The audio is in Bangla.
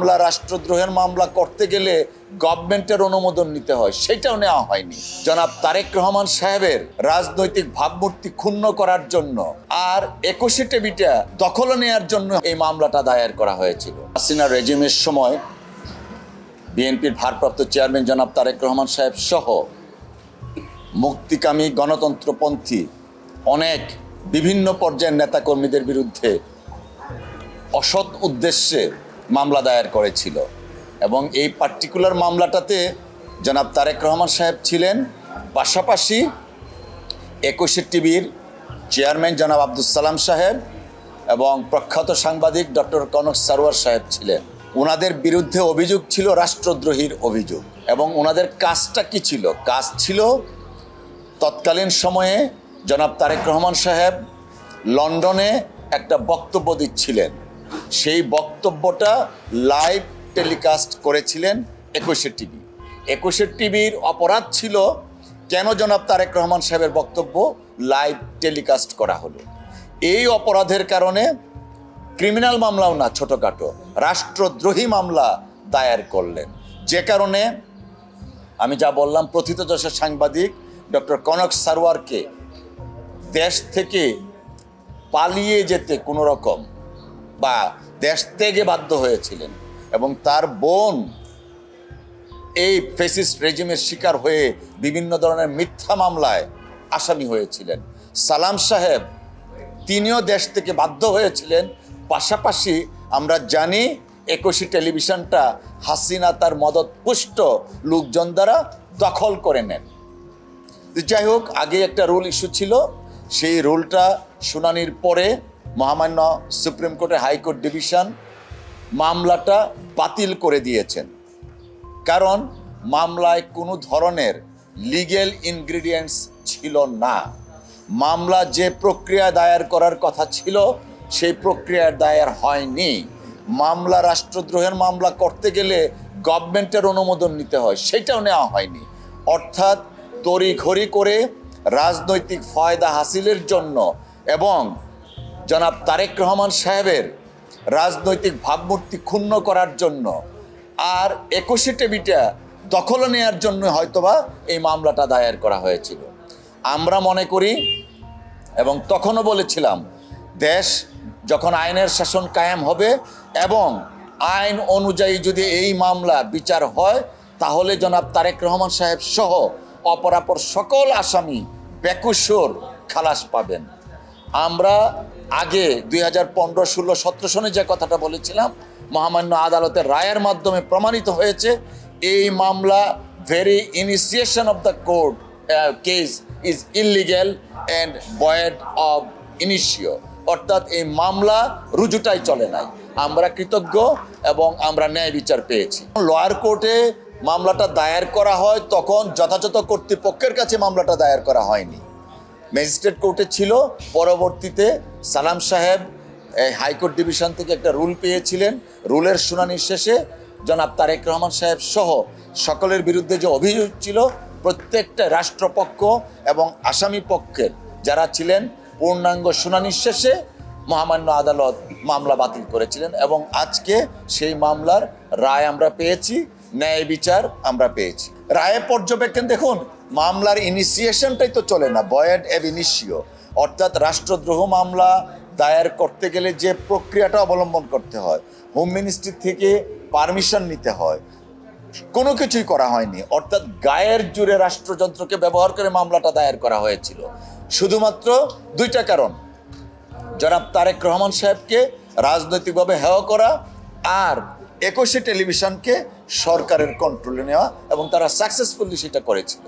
মামলা রাষ্ট্রদ্রোহের মামলা করতে গেলে গভর্নমেন্টের অনুমোদন নিতে হয়, সেটাও নেওয়া হয়নি। জনাব তারেক রহমান সাহেবের রাজনৈতিক ভাবমূর্তি ক্ষুণ্ণ করার জন্য আর 21 টেবিটা দখল নেওয়ার জন্য এই মামলাটা দায়ের করা হয়েছিল। হাসিনা রেজিমের সময় বিএনপির ভারপ্রাপ্ত চেয়ারম্যান জনাব তারেক রহমান সাহেব সহ মুক্তিকামী গণতন্ত্রপন্থী অনেক বিভিন্ন পর্যায়ের নেতাকর্মীদের বিরুদ্ধে অসৎ উদ্দেশ্যে মামলা দায়ের করেছিল এবং এই পার্টিকুলার মামলাটাতে জনাব তারেক রহমান সাহেব ছিলেন, পাশাপাশি 21 টিভির চেয়ারম্যান জনাব আব্দুল সালাম সাহেব এবং প্রখ্যাত সাংবাদিক ডক্টর কনক সারোয়ার সাহেব ছিলেন। ওনাদের বিরুদ্ধে অভিযোগ ছিল রাষ্ট্রদ্রোহীর অভিযোগ। এবং ওনাদের কাজটা কি ছিল? কাজ ছিল তৎকালীন সময়ে জনাব তারেক রহমান সাহেব লন্ডনে একটা বক্তব্য দিচ্ছিলেন, সেই বক্তব্যটা লাইভ টেলিকাস্ট করেছিলেন 21 টিভি। 21 টিভির অপরাধ ছিল কেন জনাব তারেক রহমান সাহেবের বক্তব্য লাইভ টেলিকাস্ট করা হলো। এই অপরাধের কারণে ক্রিমিনাল মামলাও না, ছোটোখাটো রাষ্ট্রদ্রোহী মামলা দায়ের করলেন, যে কারণে আমি যা বললাম প্রথিতযশা সাংবাদিক ডক্টর কনক সারোয়ারকে দেশ থেকে পালিয়ে যেতে কোনো রকম বা দেশ থেকে বাধ্য হয়েছিলেন এবং তার বোন এই ফ্যাসিস্ট রেজিমের শিকার হয়ে বিভিন্ন ধরনের মিথ্যা মামলায় আসামি হয়েছিলেন। সালাম সাহেব তিনিও দেশ থেকে বাধ্য হয়েছিলেন। পাশাপাশি আমরা জানি 21 টেলিভিশনটা হাসিনা তার মদতপুষ্ট লোকজন দ্বারা দখল করে নেন। যাই হোক, আগে একটা রুল ইস্যু ছিল, সেই রুলটা শুনানির পরে মহামান্য সুপ্রিম কোর্টের হাইকোর্ট ডিভিশন মামলাটা বাতিল করে দিয়েছেন, কারণ মামলায় কোনো ধরনের লিগ্যাল ইনগ্রিডিয়েন্টস ছিল না। মামলা যে প্রক্রিয়া দায়ের করার কথা ছিল সেই প্রক্রিয়ার দায়ের হয়নি। মামলা রাষ্ট্রদ্রোহের মামলা করতে গেলে গভর্নমেন্টের অনুমোদন নিতে হয়, সেটাও নেওয়া হয়নি। অর্থাৎ তড়িঘড়ি করে রাজনৈতিক ফায়দা হাসিলের জন্য এবং জনাব তারেক রহমান সাহেবের রাজনৈতিক ভাবমূর্তি ক্ষুণ্ণ করার জন্য আর 21 টেবিটা দখল নেওয়ার জন্য হয়তোবা এই মামলাটা দায়ের করা হয়েছিল। আমরা মনে করি এবং তখনও বলেছিলাম, দেশ যখন আইনের শাসন কায়েম হবে এবং আইন অনুযায়ী যদি এই মামলার বিচার হয় তাহলে জনাব তারেক রহমান সাহেব সহ অপরাপর সকল আসামি বেকসুর খালাস পাবেন। আমরা আগে 2015, 16, 17 সনে যে কথাটা বলেছিলাম, মহামান্য আদালতের রায়ের মাধ্যমে প্রমাণিত হয়েছে এই মামলা very initiation of the court case is illegal and void of initio, অর্থাৎ এই মামলা রুজুটাই চলে নাই। আমরা কৃতজ্ঞ এবং আমরা ন্যায় বিচার পেয়েছি। লোয়ার কোর্টে মামলাটা দায়ের করা হয় তখন যথাযথ কর্তৃপক্ষের কাছে মামলাটা দায়ের করা হয়নি, ম্যাজিস্ট্রেট কোর্টে ছিল। পরবর্তীতে সালাম সাহেব হাইকোর্ট ডিভিশন থেকে একটা রুল পেয়েছিলেন। রুলের শুনানির শেষে জনাব তারেক রহমান সাহেব সহ সকলের বিরুদ্ধে যে অভিযোগ ছিল প্রত্যেকটা রাষ্ট্রপক্ষ এবং আসামি পক্ষের যারা ছিলেন পূর্ণাঙ্গ শুনানির শেষে মহামান্য আদালত মামলা বাতিল করেছিলেন এবং আজকে সেই মামলার রায় আমরা পেয়েছি, ন্যায় বিচার আমরা পেয়েছি। রায়ে পর্যবেক্ষণ দেখুন, মামলার ইনিশিয়েশনটাই তো চলে না, ভয়েড অ্যাব ইনিশিও, অর্থাৎ রাষ্ট্রদ্রোহ মামলা দায়ের করতে গেলে যে প্রক্রিয়াটা অবলম্বন করতে হয়, হোম মিনিস্ট্রি থেকে পারমিশন নিতে হয়, কোনো কিছুই করা হয়নি। অর্থাৎ গায়ের জুড়ে রাষ্ট্রযন্ত্রকে ব্যবহার করে মামলাটা দায়ের করা হয়েছিল। শুধুমাত্র দুইটা কারণ, জনাব তারেক রহমান সাহেবকে রাজনৈতিকভাবে হেয় করা আর 21 টেলিভিশনকে সরকারের কন্ট্রোলে নেওয়া, এবং তারা সাকসেসফুলি সেটা করেছিল।